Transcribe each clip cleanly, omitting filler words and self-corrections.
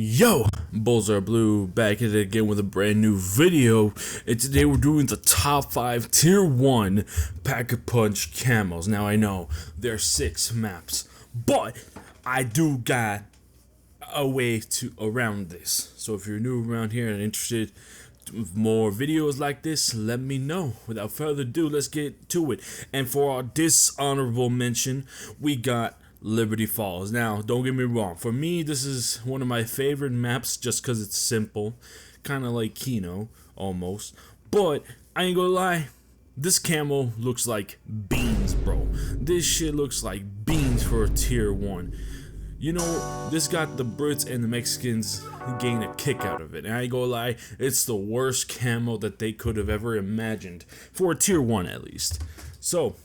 Yo, BullsareBlue back at it again with a brand new video, and today we're doing the top 5 tier 1 Pack-a-Punch Camos. Now I know there's 6 maps, but I do got a way to around this. So if you're new around here and interested in more videos like this, let me know. Without further ado, let's get to it. And for our dishonorable mention, we got Liberty Falls. Now, don't get me wrong. For me, this is one of my favorite maps just because it's simple. Kind of like Kino, almost. But, I ain't gonna lie, this camo looks like beans, bro. This shit looks like beans for a tier 1. You know, this got the Brits and the Mexicans getting a kick out of it. And I ain't gonna lie, it's the worst camo that they could have ever imagined. For a tier 1 at least. So,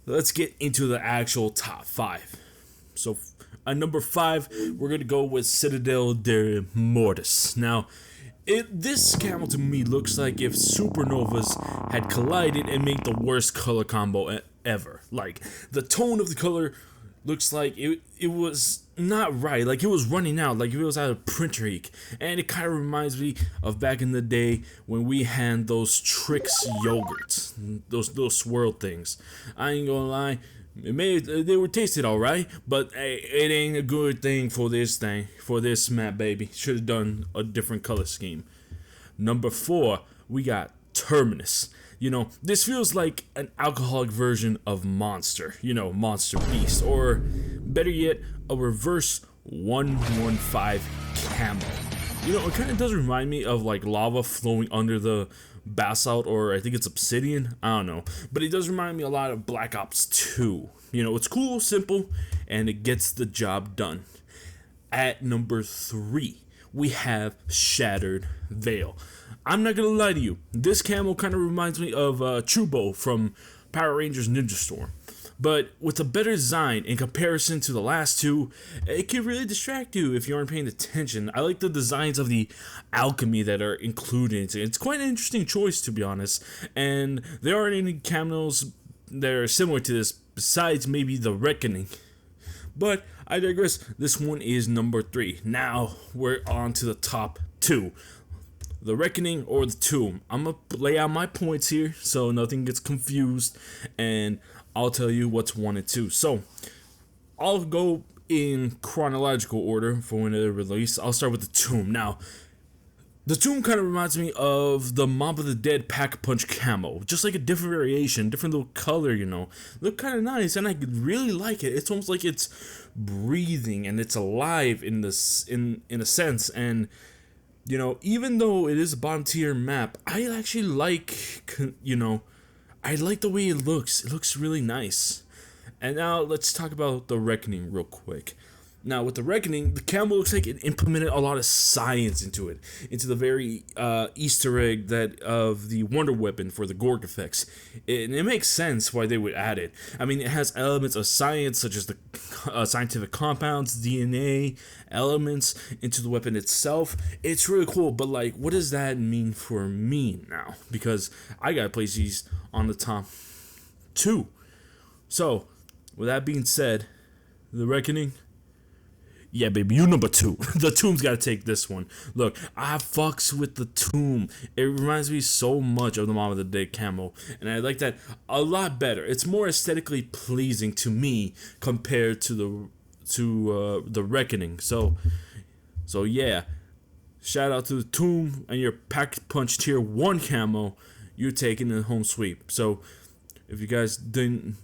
let's get into the actual top 5. So, at number 5, we're going to go with Citadel de Mortis. Now, this camo to me looks like if supernovas had collided and made the worst color combo ever. Like, the tone of the color looks like it was not right, like it was running out, like it was out of printer ink. And it kind of reminds me of back in the day when we had those Trix yogurts, those little swirl things. I ain't gonna lie, they were tasted alright, but hey, it ain't a good thing for this map, baby. Should have done a different color scheme. Number 4, we got Terminus. You know, this feels like an alcoholic version of Monster, you know, Monster Beast, or better yet, a reverse 115 camo. You know, it kind of does remind me of like lava flowing under the basalt, or I think it's obsidian, I don't know, but it does remind me a lot of Black Ops 2. You know, it's cool, simple, and it gets the job done. At number 3, we have Shattered Veil. I'm not gonna lie to you, this camo kind of reminds me of Trubo from Power Rangers Ninja Storm, but with a better design in comparison to the last two. It can really distract you if you aren't paying attention. I like the designs of the alchemy that are included. It's quite an interesting choice, to be honest, and there aren't any camos that are similar to this besides maybe the Reckoning. But I digress. This one is number 3. Now we're on to the top 2. The Reckoning or the Tomb. I'm going to lay out my points here so nothing gets confused, and I'll tell you what's 1 and 2. So, I'll go in chronological order for when they're released. I'll start with the Tomb. Now, the Tomb kind of reminds me of the Mob of the Dead Pack-a-Punch camo. Just like a different variation, different little color, you know. Look kind of nice, and I really like it. It's almost like it's breathing and it's alive in a sense, and you know, even though it is a bottom tier map, I actually like, you know, I like the way it looks. It looks really nice. And now let's talk about the Reckoning real quick. Now with the Reckoning, the camo looks like it implemented a lot of science into it, into the very Easter egg that of the Wonder Weapon for the Gorg effects. And it makes sense why they would add it. I mean, it has elements of science such as the scientific compounds, DNA elements into the weapon itself. It's really cool, but like, what does that mean for me now? Because I gotta place these on the top 2. So, with that being said, the Reckoning, yeah, baby, you number 2. The Tomb's gotta take this one. Look, I fucks with the Tomb. It reminds me so much of the Mob of the Dead camo, and I like that a lot better. It's more aesthetically pleasing to me compared to the Reckoning. So yeah, shout out to the Tomb and your Pack-a-Punch tier 1 camo. You're taking the home sweep. So if you guys didn't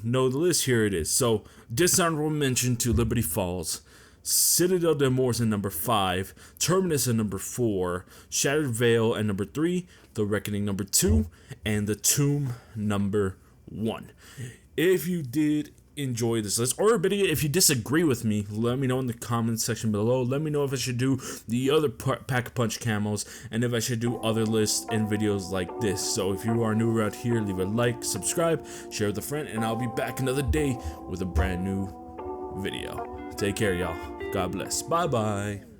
know the list, here it is. So, dishonorable mention to Liberty Falls, Citadel de Mortis at number 5, Terminus at number 4, Shattered Veil at number 3, The Reckoning number 2, and The Tomb number 1. If you did enjoy this list, or better yet, if you disagree with me, let me know in the comments section below. Let me know if I should do the other Pack-a-Punch camos, and if I should do other lists and videos like this. So if you are new around here, leave a like, subscribe, share with a friend, and I'll be back another day with a brand new video. Take care, y'all. God bless. Bye bye.